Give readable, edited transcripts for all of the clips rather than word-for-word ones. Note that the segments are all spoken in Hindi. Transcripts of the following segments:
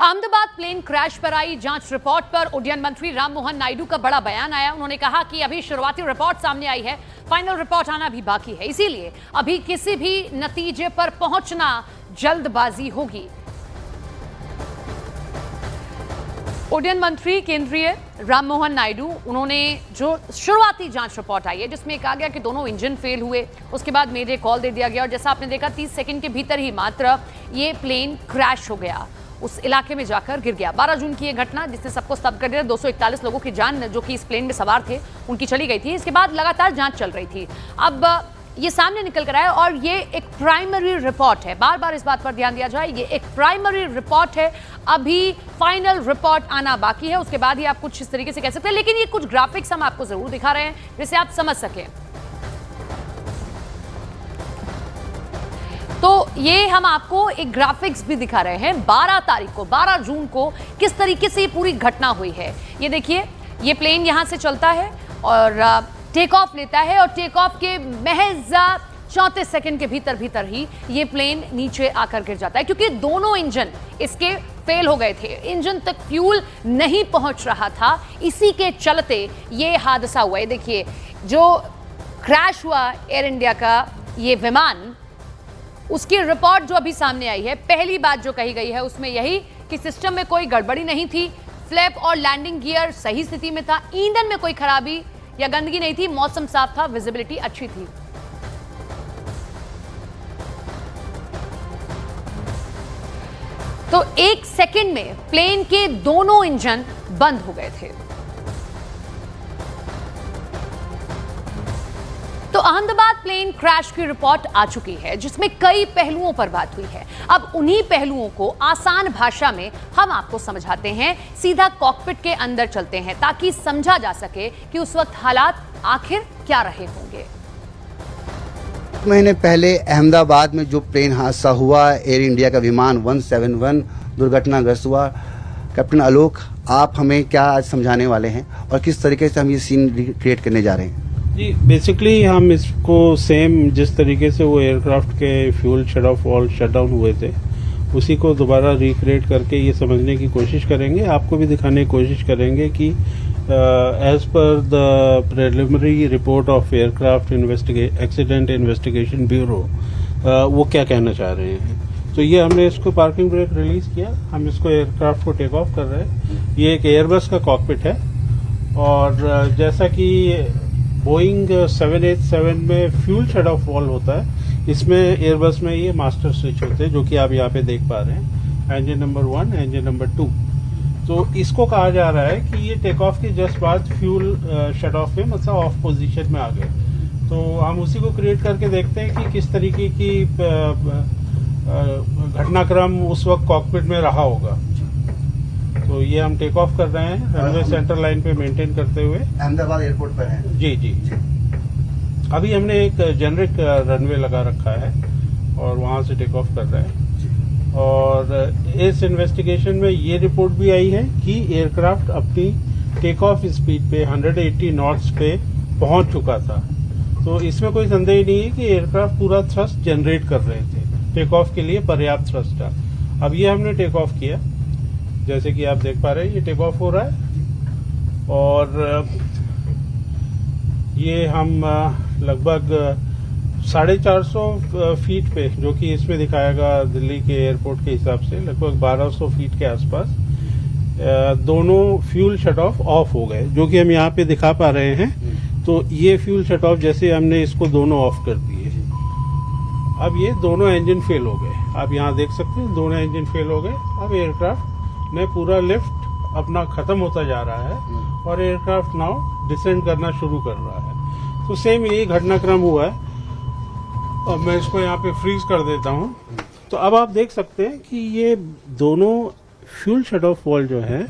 अहमदाबाद प्लेन क्रैश पर आई जांच रिपोर्ट पर उड्डयन मंत्री राम मोहन नायडू का बड़ा बयान आया। उन्होंने कहा कि अभी शुरुआती रिपोर्ट सामने आई है, फाइनल रिपोर्ट आना भी बाकी है, इसीलिए अभी किसी भी नतीजे पर पहुंचना जल्दबाजी होगी। उड्डयन मंत्री केंद्रीय राम मोहन नायडू, उन्होंने जो शुरुआती जांच रिपोर्ट आई है जिसमें कहा गया कि दोनों इंजन फेल हुए, उसके बाद मेरे कॉल दे दिया गया और जैसा आपने देखा 30 सेकंड के भीतर ही मात्र ये प्लेन क्रैश हो गया, उस इलाके में जाकर गिर गया। 12 जून की ये घटना जिसने सबको स्तब्ध कर दिया। 241 लोगों की जान जो कि इस प्लेन में सवार थे उनकी चली गई थी। इसके बाद लगातार जांच चल रही थी। अब ये सामने निकल कर आया और ये एक प्राइमरी रिपोर्ट है। बार बार इस बात पर ध्यान दिया जाए, ये एक प्राइमरी रिपोर्ट है, अभी फाइनल रिपोर्ट आना बाकी है। उसके बाद ही आप कुछ इस तरीके से कह सकते हैं, लेकिन ये कुछ ग्राफिक्स हम आपको जरूर दिखा रहे हैं जिससे आप समझ सकें। तो ये हम आपको एक ग्राफिक्स भी दिखा रहे हैं 12 जून को किस तरीके से ये पूरी घटना हुई है। ये देखिए, ये प्लेन यहां से चलता है और टेक ऑफ लेता है और टेक ऑफ के महज 34 सेकंड के भीतर ही ये प्लेन नीचे आकर गिर जाता है, क्योंकि दोनों इंजन इसके फेल हो गए थे, इंजन तक फ्यूल नहीं पहुंच रहा था। इसी के चलते ये हादसा हुआ है। देखिए, जो क्रैश हुआ एयर इंडिया का ये विमान, उसकी रिपोर्ट जो अभी सामने आई है, पहली बात जो कही गई है उसमें यही कि सिस्टम में कोई गड़बड़ी नहीं थी, फ्लैप और लैंडिंग गियर सही स्थिति में था, ईंधन में कोई खराबी या गंदगी नहीं थी, मौसम साफ था, विजिबिलिटी अच्छी थी। तो 1 सेकंड में प्लेन के दोनों इंजन बंद हो गए थे। तो अहमदाबाद प्लेन क्रैश की रिपोर्ट आ चुकी है जिसमें कई पहलुओं पर बात हुई है। अब उन्हीं पहलुओं को आसान भाषा में हम आपको समझाते हैं। सीधा कॉकपिट के अंदर चलते हैं ताकि समझा जा सके कि उस वक्त हालात आखिर क्या रहे होंगे। महीने पहले अहमदाबाद में जो प्लेन हादसा हुआ, एयर इंडिया का विमान 171 दुर्घटनाग्रस्त हुआ, कैप्टन आलोक, आप हमें क्या आज समझाने वाले हैं और किस तरीके से हम ये सीन क्रिएट करने जा रहे हैं? जी, बेसिकली हम इसको सेम जिस तरीके से वो एयरक्राफ्ट के fuel shut off all shut down हुए थे उसी को दोबारा रिक्रिएट करके ये समझने की कोशिश करेंगे। आपको भी दिखाने की कोशिश करेंगे कि as per the preliminary report of aircraft accident investigation bureau वो क्या कहना चाह रहे हैं। तो ये हमने इसको पार्किंग ब्रेक रिलीज किया, हम इसको एयरक्राफ्ट को टेक ऑफ कर रहे हैं। ये एक एयरबस का कॉकपिट है और जैसा कि बोइंग 787 में फ्यूल शट ऑफ वॉल होता है, इसमें एयरबस में ये मास्टर स्विच होते हैं जो कि आप यहाँ पे देख पा रहे हैं, इंजन नंबर 1, इंजन नंबर 2। तो इसको कहा जा रहा है कि ये टेक ऑफ के जस्ट बाद फ्यूल शट ऑफ में मतलब ऑफ पोजीशन में आ गए। तो हम उसी को क्रिएट करके देखते हैं कि किस तरीके की घटनाक्रम उस वक्त कॉकपिट में रहा होगा। तो ये हम टेक ऑफ कर रहे हैं रनवे सेंटर लाइन पे मेंटेन करते हुए, अहमदाबाद एयरपोर्ट पर हैं। जी जी। अभी हमने एक जेनरिक रनवे लगा रखा है और वहां से टेक ऑफ कर रहे हैं। और इस इन्वेस्टिगेशन में ये रिपोर्ट भी आई है कि एयरक्राफ्ट अपनी टेक ऑफ स्पीड पे 180 नॉट्स पे पहुंच चुका था। तो इसमें कोई संदेह नहीं है कि एयरक्राफ्ट पूरा थ्रस्ट जनरेट कर रहे थे, टेक ऑफ के लिए पर्याप्त थ्रस्ट था। अब ये हमने टेक ऑफ किया, जैसे कि आप देख पा रहे हैं ये टेक ऑफ हो रहा है और ये हम लगभग 450 फीट पे, जो कि इसमें दिखाएगा दिल्ली के एयरपोर्ट के हिसाब से लगभग 1200 फीट के आसपास, दोनों फ्यूल शट ऑफ हो गए, जो कि हम यहाँ पे दिखा पा रहे हैं। तो ये फ्यूल शट ऑफ जैसे हमने इसको दोनों ऑफ कर दिए, अब ये दोनों इंजन फेल हो गए। आप यहाँ देख सकते हैं दोनों इंजन फेल हो गए। अब एयरक्राफ्ट में पूरा लिफ्ट अपना खत्म होता जा रहा है और एयरक्राफ्ट नाउ डिसेंड करना शुरू कर रहा है। तो सेम यही घटनाक्रम हुआ है। अब मैं इसको यहाँ पे फ्रीज कर देता हूँ। तो अब आप देख सकते हैं कि ये दोनों फ्यूल शट ऑफ वॉल जो है,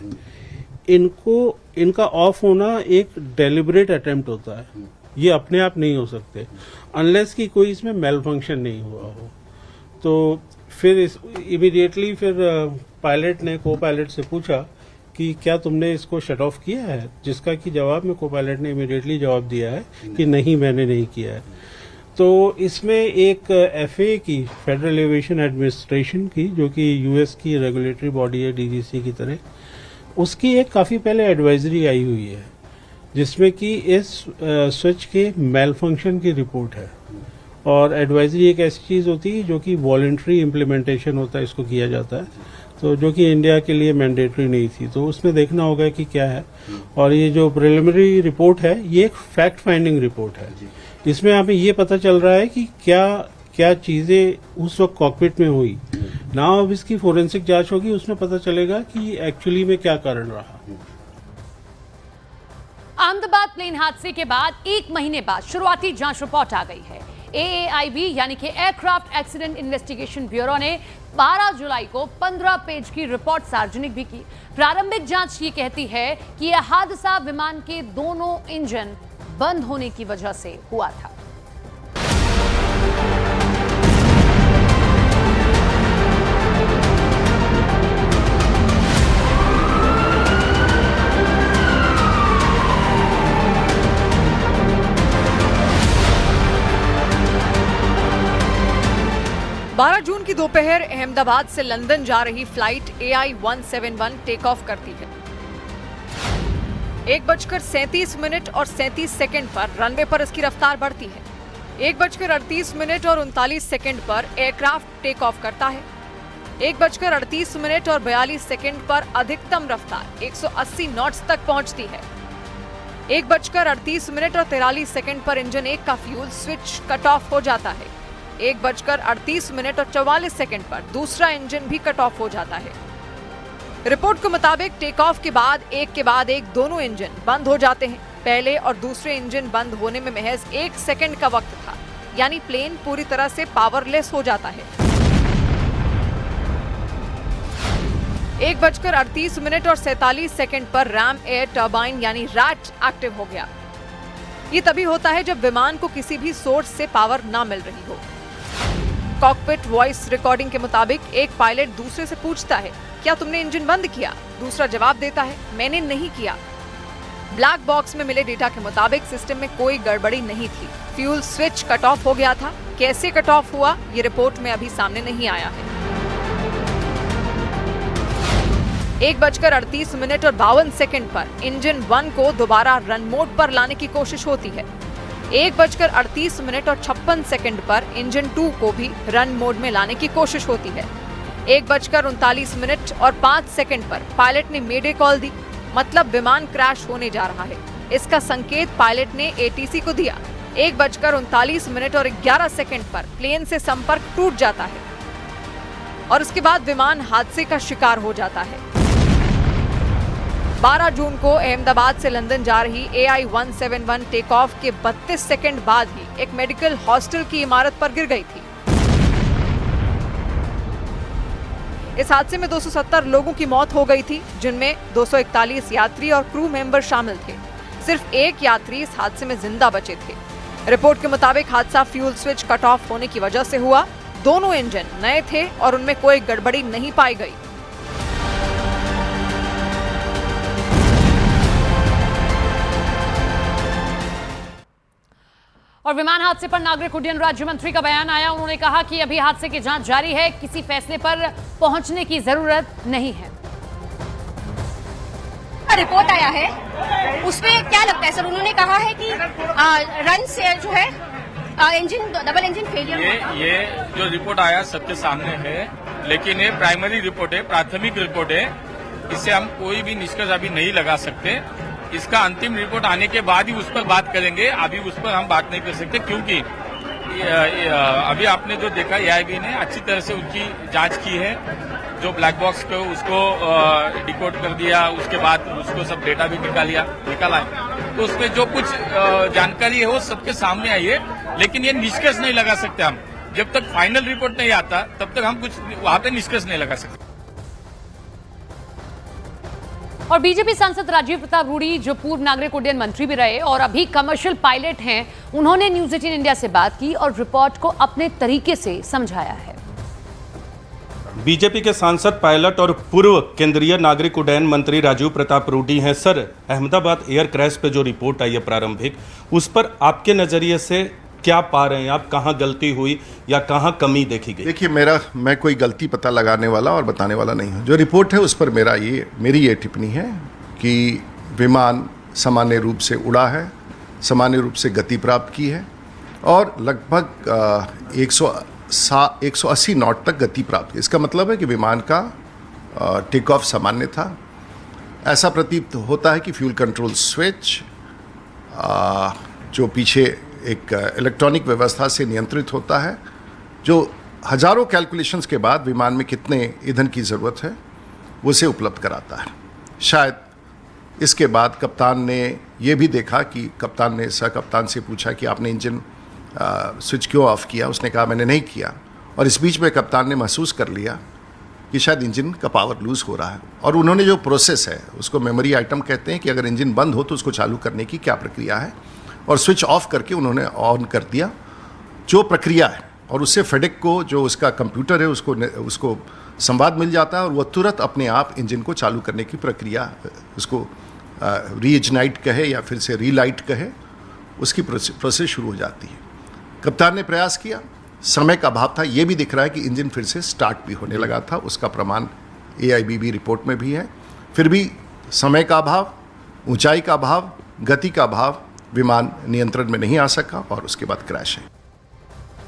इनका ऑफ होना एक डेलिब्रेट अटेम्प्ट होता है। ये अपने आप नहीं हो सकते अनलेस कि कोई इसमें मेल फंक्शन नहीं हुआ हो। तो फिर इमीडिएटली फिर पायलट ने को पायलट से पूछा कि क्या तुमने इसको शट ऑफ किया है, जिसका कि जवाब में को पायलट ने इमीडिएटली जवाब दिया है कि नहीं, मैंने नहीं किया है। तो इसमें एक एफए की, फेडरल एविएशन एडमिनिस्ट्रेशन की, जो कि यूएस की रेगुलेटरी बॉडी है डीजीसी की तरह, उसकी एक काफ़ी पहले एडवाइजरी आई हुई है जिसमें कि इस स्विच के मेल फंक्शन की रिपोर्ट है। और एडवाइजरी एक ऐसी चीज़ होती है जो कि वॉलंटरी इम्प्लीमेंटेशन होता है, इसको किया जाता है, तो जो कि इंडिया के लिए मैंडेटरी नहीं थी, तो उसमें देखना होगा कि क्या है। और ये जो प्रिलिमिनरी रिपोर्ट है ये एक फैक्ट फाइंडिंग रिपोर्ट है। इसमें हमें ये पता चल रहा है कि क्या क्या चीज़ें उस वक्त कॉकपिट में हुई ना, अब इसकी फोरेंसिक जांच होगी, उसमें पता चलेगा कि एक्चुअली में क्या कारण रहा। अहमदाबाद प्लेन हादसे के बाद 1 महीने बाद शुरुआती जांच रिपोर्ट आ गई है। AAIB यानी कि एयरक्राफ्ट एक्सीडेंट इन्वेस्टिगेशन ब्यूरो ने 12 जुलाई को 15 पेज की रिपोर्ट सार्वजनिक भी की। प्रारंभिक जांच ये कहती है कि यह हादसा विमान के दोनों इंजन बंद होने की वजह से हुआ था। जून की दोपहर अहमदाबाद से लंदन जा रही फ्लाइट AI-171 टेक ऑफ करती है। 1:37 और 37 सेकंड पर रनवे पर इसकी रफ्तार बढ़ती है। 1:38 और 39 सेकंड पर एयरक्राफ्ट टेक ऑफ करता है। 1:38 और 42 सेकंड पर अधिकतम रफ्तार 180 नॉट्स तक पहुंचती है। 1:38 और 43 सेकंड पर इंजन 1 का फ्यूल स्विच कट ऑफ हो जाता है। 1:38 और 44 सेकंड पर दूसरा इंजन भी कट ऑफ हो जाता है। रिपोर्ट के मुताबिक टेक ऑफ के बाद एक दोनों इंजन बंद हो जाते हैं। पहले और दूसरे इंजन बंद होने में महज 1 सेकंड का वक्त था, यानी प्लेन पूरी तरह से पावरलेस हो जाता है। 1:38 और 47 सेकंड पर रैम एयर टर्बाइन यानी रैट एक्टिव हो गया। ये तभी होता है जब विमान को किसी भी सोर्स से पावर ना मिल रही हो। कॉकपिट वॉइस रिकॉर्डिंग के मुताबिक एक पायलट दूसरे से पूछता है, क्या तुमने इंजन बंद किया? दूसरा जवाब देता है, मैंने नहीं किया। ब्लैक बॉक्स में मिले डेटा के मुताबिक सिस्टम में कोई गड़बड़ी नहीं थी। फ्यूल स्विच कट ऑफ हो गया था। कैसे कट ऑफ हुआ ये रिपोर्ट में अभी सामने नहीं आया है। 1:38 और 52 सेकंड पर इंजन 1 को दोबारा रन मोड पर लाने की कोशिश होती है। 1:38 और 56 सेकंड पर इंजन 2 को भी रन मोड में लाने की कोशिश होती है। 1:39 और 5 सेकंड पर पायलट ने मेडे कॉल दी, मतलब विमान क्रैश होने जा रहा है। इसका संकेत पायलट ने ATC को दिया। 1:39 और 11 सेकंड पर प्लेन से संपर्क टूट जाता है और उसके बाद विमान हादसे का शिकार हो जाता है। 12 जून को अहमदाबाद से लंदन जा रही AI-171 टेक ऑफ के 32 सेकंड बाद ही एक मेडिकल हॉस्टल की इमारत पर गिर गई थी। इस हादसे में 270 लोगों की मौत हो गई थी, जिनमें 241 यात्री और क्रू मेंबर शामिल थे। सिर्फ एक यात्री इस हादसे में जिंदा बचे थे। रिपोर्ट के मुताबिक हादसा फ्यूल स्विच कट ऑफ होने की वजह से हुआ। दोनों इंजन नए थे और उनमें कोई गड़बड़ी नहीं पाई गई। और विमान हादसे पर नागरिक उड्डयन राज्य मंत्री का बयान आया। उन्होंने कहा कि अभी हादसे की जांच जारी है, किसी फैसले पर पहुंचने की जरूरत नहीं है। रिपोर्ट आया है उसमें क्या लगता है सर? उन्होंने कहा है कि रन से जो है इंजन डबल इंजन फेलियर। ये जो रिपोर्ट आया सबके सामने है, लेकिन ये प्राइमरी रिपोर्ट है, प्राथमिक रिपोर्ट है। इससे हम कोई भी निष्कर्ष अभी नहीं लगा सकते। इसका अंतिम रिपोर्ट आने के बाद ही उस पर बात करेंगे। अभी उस पर हम बात नहीं कर सकते, क्योंकि अभी आपने जो देखा AIB ने अच्छी तरह से उनकी जांच की है। जो ब्लैक बॉक्स को उसको डिकोड कर दिया, उसके बाद उसको सब डेटा भी निकाला है। तो उसमें जो कुछ जानकारी है वो सबके सामने आई है, लेकिन ये निष्कर्ष नहीं लगा सकते हम। जब तक फाइनल रिपोर्ट नहीं आता तब तक हम कुछ वहां पे निष्कर्ष नहीं लगा सकते। और बीजेपी सांसद राजीव प्रताप रूडी, जो पूर्व नागरिक उड्डयन मंत्री भी रहे और अभी कमर्शियल पायलट हैं, उन्होंने न्यूज 18 इंडिया से बात की और रिपोर्ट को अपने तरीके से समझाया है। बीजेपी के सांसद, पायलट और पूर्व केंद्रीय नागरिक उड्डयन मंत्री राजीव प्रताप रूडी हैं। सर, अहमदाबाद एयर क्रैश पे जो रिपोर्ट आई है प्रारंभिक, उस पर आपके नजरिए से क्या पा रहे हैं आप, कहाँ गलती हुई या कहाँ कमी देखी गई? देखिए, मैं कोई गलती पता लगाने वाला और बताने वाला नहीं हूँ। जो रिपोर्ट है उस पर मेरी ये टिप्पणी है कि विमान सामान्य रूप से उड़ा है, सामान्य रूप से गति प्राप्त की है और लगभग 180 नॉट तक गति प्राप्त की। इसका मतलब है कि विमान का टेक ऑफ सामान्य था। ऐसा प्रतीत होता है कि फ्यूल कंट्रोल स्विच जो पीछे एक इलेक्ट्रॉनिक व्यवस्था से नियंत्रित होता है, जो हजारों कैलकुलेशंस के बाद विमान में कितने ईंधन की ज़रूरत है वो उसे उपलब्ध कराता है। शायद इसके बाद कप्तान ने ये भी देखा कि कप्तान ने सह कप्तान से पूछा कि आपने इंजन स्विच क्यों ऑफ किया। उसने कहा मैंने नहीं किया, और इस बीच में कप्तान ने महसूस कर लिया कि शायद इंजन का पावर लूज़ हो रहा है, और उन्होंने जो प्रोसेस है उसको मेमोरी आइटम कहते हैं कि अगर इंजन बंद हो तो उसको चालू करने की क्या प्रक्रिया है, और स्विच ऑफ करके उन्होंने ऑन कर दिया जो प्रक्रिया है, और उससे फेडेक को जो उसका कंप्यूटर है उसको संवाद मिल जाता है और वह तुरंत अपने आप इंजन को चालू करने की प्रक्रिया, उसको रीइग्नाइट कहे या फिर से रीलाइट कहे, उसकी प्रोसेस शुरू हो जाती है। कप्तान ने प्रयास किया, समय का अभाव था, ये भी दिख रहा है कि इंजन फिर से स्टार्ट भी होने लगा था, उसका प्रमाण AIBB रिपोर्ट में भी है। फिर भी समय का अभाव, ऊंचाई का अभाव, गति का अभाव, विमान नियंत्रण में नहीं आ सका और उसके बाद क्रैश है।